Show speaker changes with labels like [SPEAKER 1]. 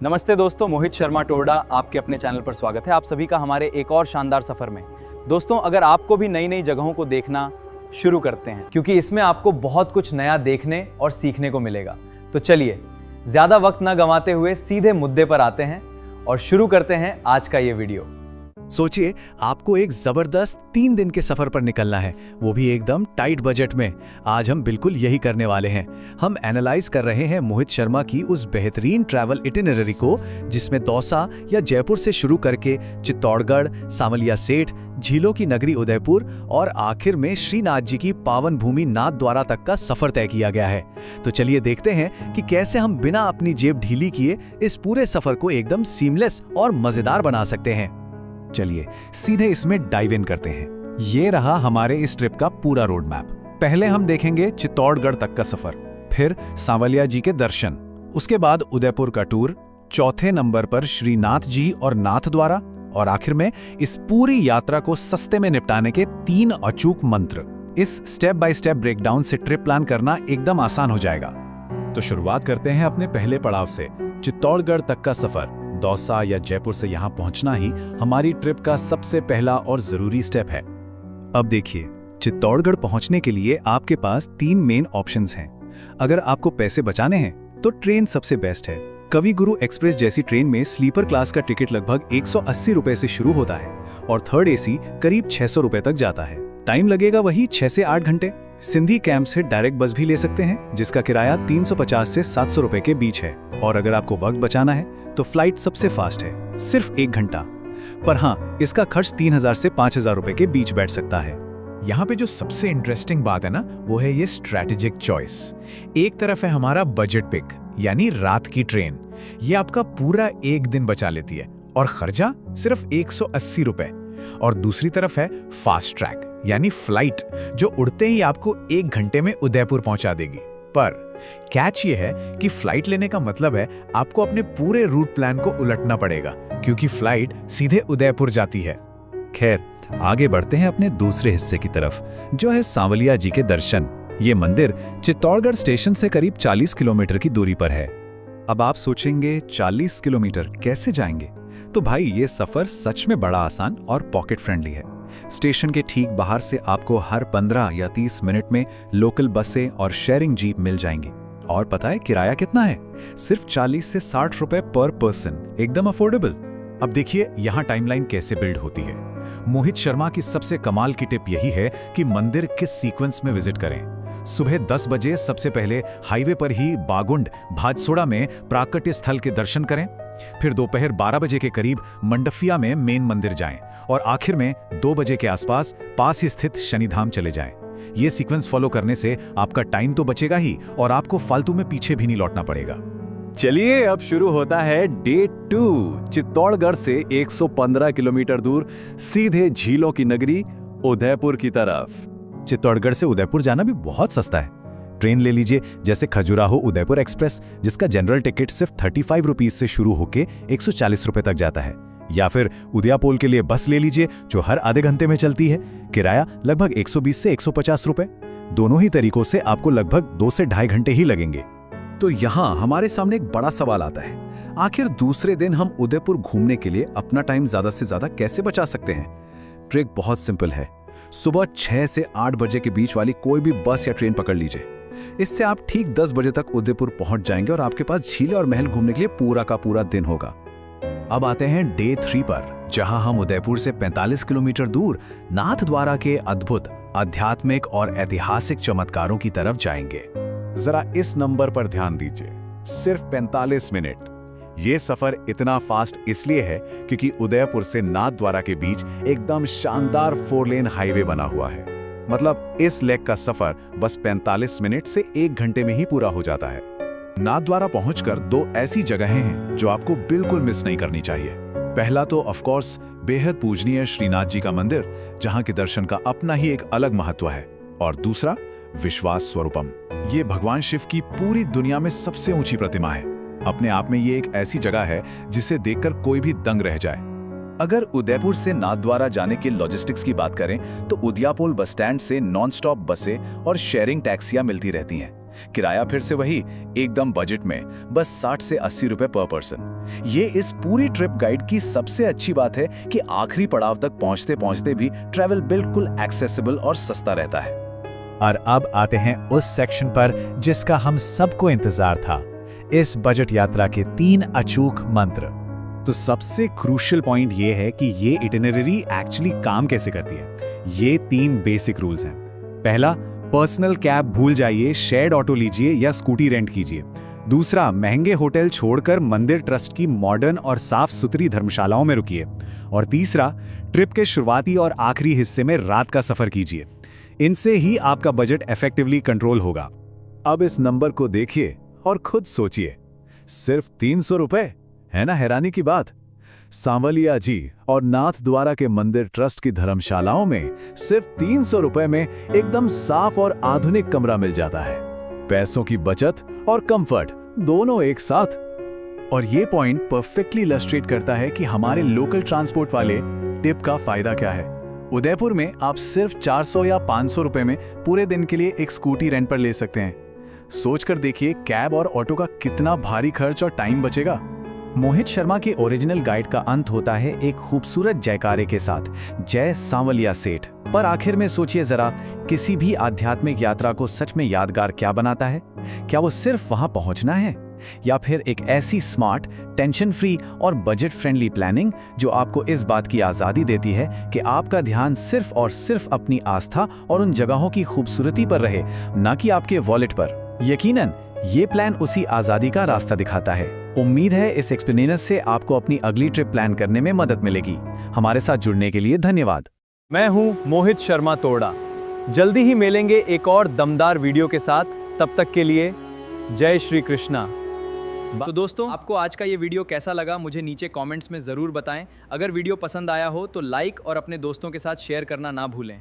[SPEAKER 1] नमस्ते दोस्तों, मोहित शर्मा टोरडा आपके अपने चैनल पर स्वागत है आप सभी का हमारे एक और शानदार सफ़र में। दोस्तों, अगर आपको भी नई नई जगहों को देखना शुरू करते हैं, क्योंकि इसमें आपको बहुत कुछ नया देखने और सीखने को मिलेगा, तो चलिए ज़्यादा वक्त ना गंवाते हुए सीधे मुद्दे पर आते हैं और शुरू करते हैं आज का ये वीडियो।
[SPEAKER 2] सोचिए, आपको एक जबरदस्त 3 दिन के सफर पर निकलना है, वो भी एकदम टाइट बजट में। आज हम बिल्कुल यही करने वाले हैं। हम एनालाइज कर रहे हैं मोहित शर्मा की उस बेहतरीन ट्रैवल इटिनरी को, जिसमें दौसा या जयपुर से शुरू करके चित्तौड़गढ़, सांवलिया सेठ, झीलों की नगरी उदयपुर और आखिर में श्रीनाथ जी की पावन भूमि नाथद्वारा तक का सफर तय किया गया है। तो चलिए देखते हैं कि कैसे हम बिना अपनी जेब ढीली किए इस पूरे सफर को एकदम सीमलेस और मजेदार बना सकते हैं। चलिए सीधे इसमें डाइव इन करते हैं। ये रहा हमारे इस ट्रिप का पूरा रोड मैप। पहले हम देखेंगे चित्तौड़गढ़ तक का सफर, फिर सांवलिया जी के दर्शन, उसके बाद उदयपुर का टूर, चौथे नंबर पर श्रीनाथ जी और नाथद्वारा, और आखिर में इस पूरी यात्रा को सस्ते में निपटाने के 3 अचूक मंत्र। इस स्टेप बाय स्टेप ब्रेकडाउन से ट्रिप प्लान करना एकदम आसान हो जाएगा। तो शुरुआत करते हैं अपने पहले पड़ाव से, चित्तौड़गढ़ तक का सफर। दौसा या जयपुर से यहाँ पहुँचना ही हमारी ट्रिप का सबसे पहला और जरूरी स्टेप है। अब देखिए, चित्तौड़गढ़ पहुँचने के लिए आपके पास 3 मेन ऑप्शंस हैं। अगर आपको पैसे बचाने हैं तो ट्रेन सबसे बेस्ट है। कवि गुरु एक्सप्रेस जैसी ट्रेन में स्लीपर क्लास का टिकट लगभग 180 रुपए से शुरू होता है और थर्ड एसी करीब 600 रुपए तक जाता है। टाइम लगेगा वही 6 से 8 घंटे। सिंधी कैंप से डायरेक्ट बस भी ले सकते हैं, जिसका किराया 350 से 700 रुपए के बीच है। और अगर आपको वक्त बचाना है तो फ्लाइट सबसे फास्ट है, सिर्फ 1 घंटा। पर हाँ, इसका खर्च 3000 से 5000 रुपए के बीच बैठ सकता है।
[SPEAKER 3] यहाँ पे जो सबसे इंटरेस्टिंग बात है ना, वो है ये स्ट्रैटेजिक चॉइस। एक तरफ है हमारा बजट पिक, यानी रात की ट्रेन। ये आपका पूरा 1 दिन बचा लेती है और खर्चा सिर्फ 180 रुपए। और दूसरी तरफ है फास्ट ट्रैक, यानी फ्लाइट, जो उड़ते ही आपको 1 घंटे में उदयपुर पहुंचा देगी। पर कैच ये है कि फ्लाइट लेने का मतलब है आपको अपने पूरे रूट प्लान को उलटना पड़ेगा, क्योंकि फ्लाइट सीधे उदयपुर जाती है।
[SPEAKER 2] खैर, आगे बढ़ते हैं अपने दूसरे हिस्से की तरफ, जो है सांवलिया जी के दर्शन। ये मंदिर चित्तौड़गढ़ स्टेशन से करीब 40 किलोमीटर की दूरी पर है। अब आप सोचेंगे 40 किलोमीटर कैसे जाएंगे? तो भाई, ये सफर सच में बड़ा आसान और पॉकेट फ्रेंडली है। स्टेशन के ठीक बाहर से आपको हर 15 या 30 मिनट में लोकल बसें और शेयरिंग जीप मिल जाएंगी। और पता है किराया कितना है? सिर्फ 40 से 60 रुपए पर पर्सन, एकदम अफोर्डेबल।
[SPEAKER 3] अब देखिए यहाँ टाइमलाइन कैसे बिल्ड होती है। मोहित शर्मा की सबसे कमाल की टिप यही है कि मंदिर किस सीक्वेंस में विजिट करें। सुबह 10 बजे सबसे पहले हाईवे पर ही बागुंड भादसोड़ा में प्राकट्य स्थल के दर्शन करें, फिर दोपहर 12 बजे के करीब मंडफिया में मेन मंदिर जाएं और आखिर में 2 बजे के आसपास पास ही स्थित शनिधाम चले जाएं। ये सीक्वेंस फॉलो करने से आपका टाइम तो बचेगा ही और आपको फालतू में पीछे भी नहीं लौटना पड़ेगा।
[SPEAKER 2] चलिए, अब शुरू होता है डे 2। चित्तौड़गढ़ से 115 किलोमीटर दूर सीधे झीलों की नगरी उदयपुर की तरफ।
[SPEAKER 3] चित्तौड़गढ़ से उदयपुर जाना भी बहुत सस्ता है। ट्रेन ले लीजिए, जैसे खजुराहो उदयपुर एक्सप्रेस, जिसका जनरल टिकट सिर्फ 35 रुपीज से शुरू होकर 140 रुपए तक जाता है। या फिर उदयपुर के लिए बस ले लीजिए, जो हर आधे घंटे में चलती है। किराया लगभग 120 से 150 रुपए। दोनों ही तरीकों से आपको लगभग 2 से 2.5 घंटे ही लगेंगे।
[SPEAKER 2] तो यहाँ हमारे सामने एक बड़ा सवाल आता है, आखिर दूसरे दिन हम उदयपुर घूमने के लिए अपना टाइम ज्यादा से ज्यादा कैसे बचा सकते हैं? ट्रिक बहुत सिंपल है। सुबह 6 से 8 बजे के बीच वाली कोई भी बस या ट्रेन पकड़ लीजिए। इससे आप ठीक 10 बजे तक उदयपुर पहुंच जाएंगे और आपके पास झीलें और महल घूमने के लिए पूरा का पूरा दिन होगा।
[SPEAKER 3] अब आते हैं डे 3 पर, जहां हम उदयपुर से 45 किलोमीटर दूर नाथद्वारा के अद्भुत आध्यात्मिक और ऐतिहासिक चमत्कारों की तरफ जाएंगे।
[SPEAKER 4] जरा इस नंबर पर ध्यान दीजिए, सिर्फ 45 मिनट। ये सफर इतना फास्ट इसलिए है क्योंकि उदयपुर से नाथद्वारा के बीच एकदम शानदार 4 लेन हाईवे बना हुआ है। मतलब इस लेग का सफर बस 45 मिनट से 1 घंटे में ही पूरा हो जाता है। नाथद्वारा पहुंचकर 2 ऐसी जगहें हैं जो आपको बिल्कुल मिस नहीं करनी चाहिए। पहला तो ऑफ कोर्स बेहद पूजनीय श्रीनाथ जी का मंदिर, जहां के दर्शन का अपना ही एक अलग महत्व है। और दूसरा विश्वास स्वरूपम। ये भगवान शिव की पूरी दुनिया में सबसे ऊंची प्रतिमा है। अपने आप में ये एक ऐसी जगह है जिसे देखकर कोई भी दंग रह जाए।
[SPEAKER 2] अगर उदयपुर से नाथद्वारा जाने के लॉजिस्टिक्स की बात करें तो उदयापुर बस स्टैंड से नॉन स्टॉप बसें और शेयरिंग टैक्सियां मिलती रहती हैं।
[SPEAKER 4] किराया फिर से वही, एकदम बजट में, बस 60 से 80 रुपए पर पर्सन। ये इस पूरी ट्रिप गाइड की सबसे अच्छी बात है कि आखिरी पड़ाव तक पहुंचते पहुंचते भी ट्रैवल बिल्कुल एक्सेसिबल और सस्ता रहता है।
[SPEAKER 3] और अब आते हैं उस सेक्शन पर जिसका हम सबको इंतजार था, इस बजट यात्रा के 3 अचूक मंत्र।
[SPEAKER 4] तो सबसे क्रूशियल पॉइंट ये है कि ये इटिनरी एक्चुअली काम कैसे करती है। ये 3 बेसिक रूल्स हैं। पहला, पर्सनल कैब भूल जाइए, शेयर्ड ऑटो लीजिए या स्कूटी रेंट कीजिए। दूसरा, महंगे होटल छोड़कर मंदिर ट्रस्ट की मॉडर्न और साफ सुथरी धर्मशालाओं में रुकिए। और तीसरा, ट्रिप के शुरुआती और आखिरी हिस्से में रात का सफर कीजिए। इनसे ही आपका बजट इफेक्टिवली कंट्रोल होगा।
[SPEAKER 3] अब इस नंबर को देखिए और खुद सोचिए, सिर्फ 300 रुपए, है ना हैरानी की बात। सांवलिया जी और नाथ द्वारा के मंदिर ट्रस्ट की धर्मशालाओं में सिर्फ 300 रुपए में एकदम साफ और आधुनिक कमरा मिल जाता है। पैसों की बचत और कंफर्ट दोनों एक साथ।
[SPEAKER 4] और ये पॉइंट परफेक्टली इलस्ट्रेट करता है कि हमारे लोकल ट्रांसपोर्ट वाले टिप का फायदा क्या है। उदयपुर में आप सिर्फ 400 या 500 रुपए में पूरे दिन के लिए एक स्कूटी रेंट पर ले सकते हैं। सोचकर देखिए, कैब और ऑटो का कितना भारी खर्च और टाइम बचेगा।
[SPEAKER 2] मोहित शर्मा के ओरिजिनल गाइड का अंत होता है एक खूबसूरत जयकारे के साथ, जय सांवलिया सेठ। पर आखिर में सोचिए जरा, किसी भी आध्यात्मिक यात्रा को सच में यादगार क्या बनाता है? क्या वो सिर्फ वहां पहुंचना है, या फिर एक ऐसी स्मार्ट, टेंशन फ्री और बजट फ्रेंडली प्लानिंग जो आपको इस बात की आज़ादी देती है कि आपका ध्यान सिर्फ और सिर्फ अपनी आस्था और उन जगहों की खूबसूरती पर रहे, न कि आपके वॉलेट पर? यकीनन ये प्लान उसी आज़ादी का रास्ता दिखाता है। उम्मीद है इस एक्सप्लेनेशन से आपको अपनी अगली ट्रिप प्लान करने में मदद मिलेगी। हमारे साथ जुड़ने के लिए धन्यवाद।
[SPEAKER 1] मैं हूं मोहित शर्मा तोड़ा। जल्दी ही मिलेंगे एक और दमदार वीडियो के साथ। तब तक के लिए जय श्री कृष्णा। तो दोस्तों, आपको आज का ये वीडियो कैसा लगा मुझे नीचे कमेंट्स में ज़रूर बताएं। अगर वीडियो पसंद आया हो तो लाइक और अपने दोस्तों के साथ शेयर करना ना भूलें।